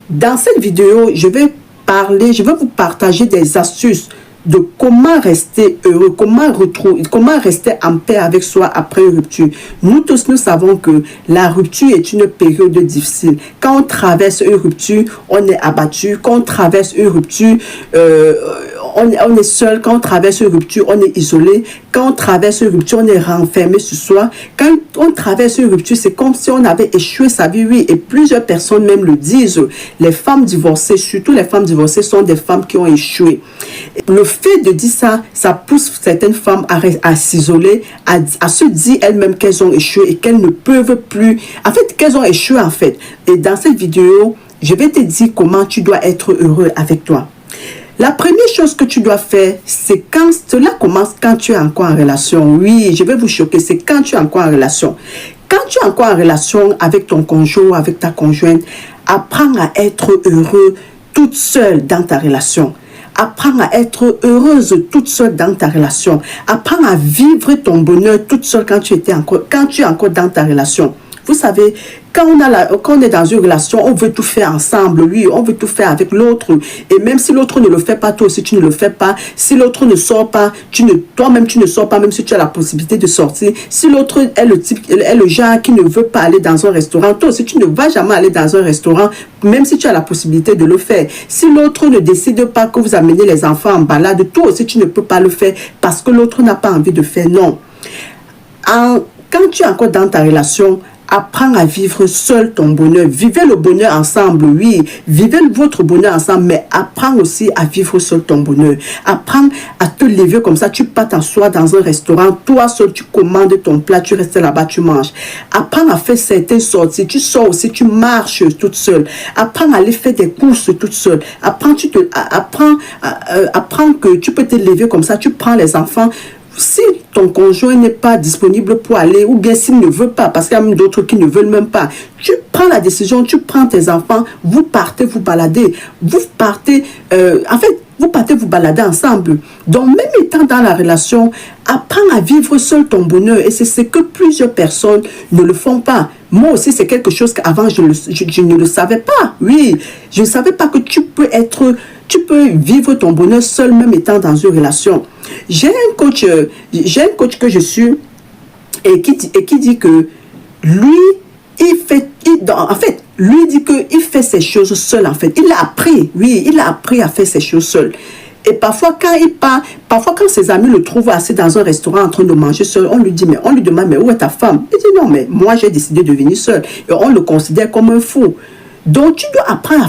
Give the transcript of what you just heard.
Dans cette vidéo, je vais vous partager des astuces de comment rester heureux, comment rester en paix avec soi après une rupture. Nous tous, nous savons que la rupture est une période difficile. Quand on traverse une rupture, on est abattu. Quand on traverse une rupture, on est seul. Quand on traverse une rupture, on est isolé. Quand on traverse une rupture, on est renfermé sur soi. Quand on traverse une rupture, c'est comme si on avait échoué sa vie, oui. Et plusieurs personnes même le disent. Les femmes divorcées, surtout les femmes divorcées, sont des femmes qui ont échoué. Le fait de dire ça, ça pousse certaines femmes à s'isoler, à se dire elles-mêmes qu'elles ont échoué et qu'elles ne peuvent plus. En fait, qu'elles ont échoué en fait. Et dans cette vidéo, je vais te dire comment tu dois être heureux avec toi. La première chose que tu dois faire, c'est quand cela commence quand tu es encore en relation. Oui, je vais vous choquer, c'est quand tu es encore en relation. Quand tu es encore en relation avec ton conjoint ou avec ta conjointe, apprends à être heureux toute seule dans ta relation. Apprends à être heureuse toute seule dans ta relation. Apprends à vivre ton bonheur toute seule quand tu es encore dans ta relation. Vous savez, quand on est dans une relation, on veut tout faire ensemble, oui, on veut tout faire avec l'autre. Et même si l'autre ne le fait pas, toi aussi tu ne le fais pas. Si l'autre ne sort pas, toi-même tu ne sors pas, même si tu as la possibilité de sortir. Si l'autre est le genre qui ne veut pas aller dans un restaurant, toi aussi tu ne vas jamais aller dans un restaurant, même si tu as la possibilité de le faire. Si l'autre ne décide pas que vous amenez les enfants en balade, toi aussi tu ne peux pas le faire parce que l'autre n'a pas envie de faire, non. Quand tu es encore dans ta relation, apprends à vivre seul ton bonheur. Vivez le bonheur ensemble, oui. Vivez votre bonheur ensemble, mais apprends aussi à vivre seul ton bonheur. Apprends à te lever comme ça. Tu pars t'asseoir dans un restaurant. Toi seul, tu commandes ton plat. Tu restes là-bas, tu manges. Apprends à faire certaines sorties. Tu sors aussi, tu marches toute seule. Apprends à aller faire des courses toute seule. Apprends que tu peux te lever comme ça. Tu prends les enfants. Si ton conjoint n'est pas disponible pour aller, ou bien s'il ne veut pas, parce qu'il y a même d'autres qui ne veulent même pas, tu prends la décision, tu prends tes enfants, vous partez vous balader, vous partez vous balader ensemble. Donc, même étant dans la relation, apprends à vivre seul ton bonheur. Et c'est ce que plusieurs personnes ne le font pas. Moi aussi, c'est quelque chose qu'avant, je ne le savais pas. Oui, je ne savais pas que tu peux vivre ton bonheur seul, même étant dans une relation. J'ai un coach que je suis et qui dit que lui, lui dit qu'il fait ces choses seul, en fait. Il a appris, oui, il a appris à faire ces choses seul. Et parfois, quand ses amis le trouvent assis dans un restaurant en train de manger seul, on lui demande, mais où est ta femme? Il dit, non, mais moi, j'ai décidé de venir seul. Et on le considère comme un fou. Donc, tu dois apprendre à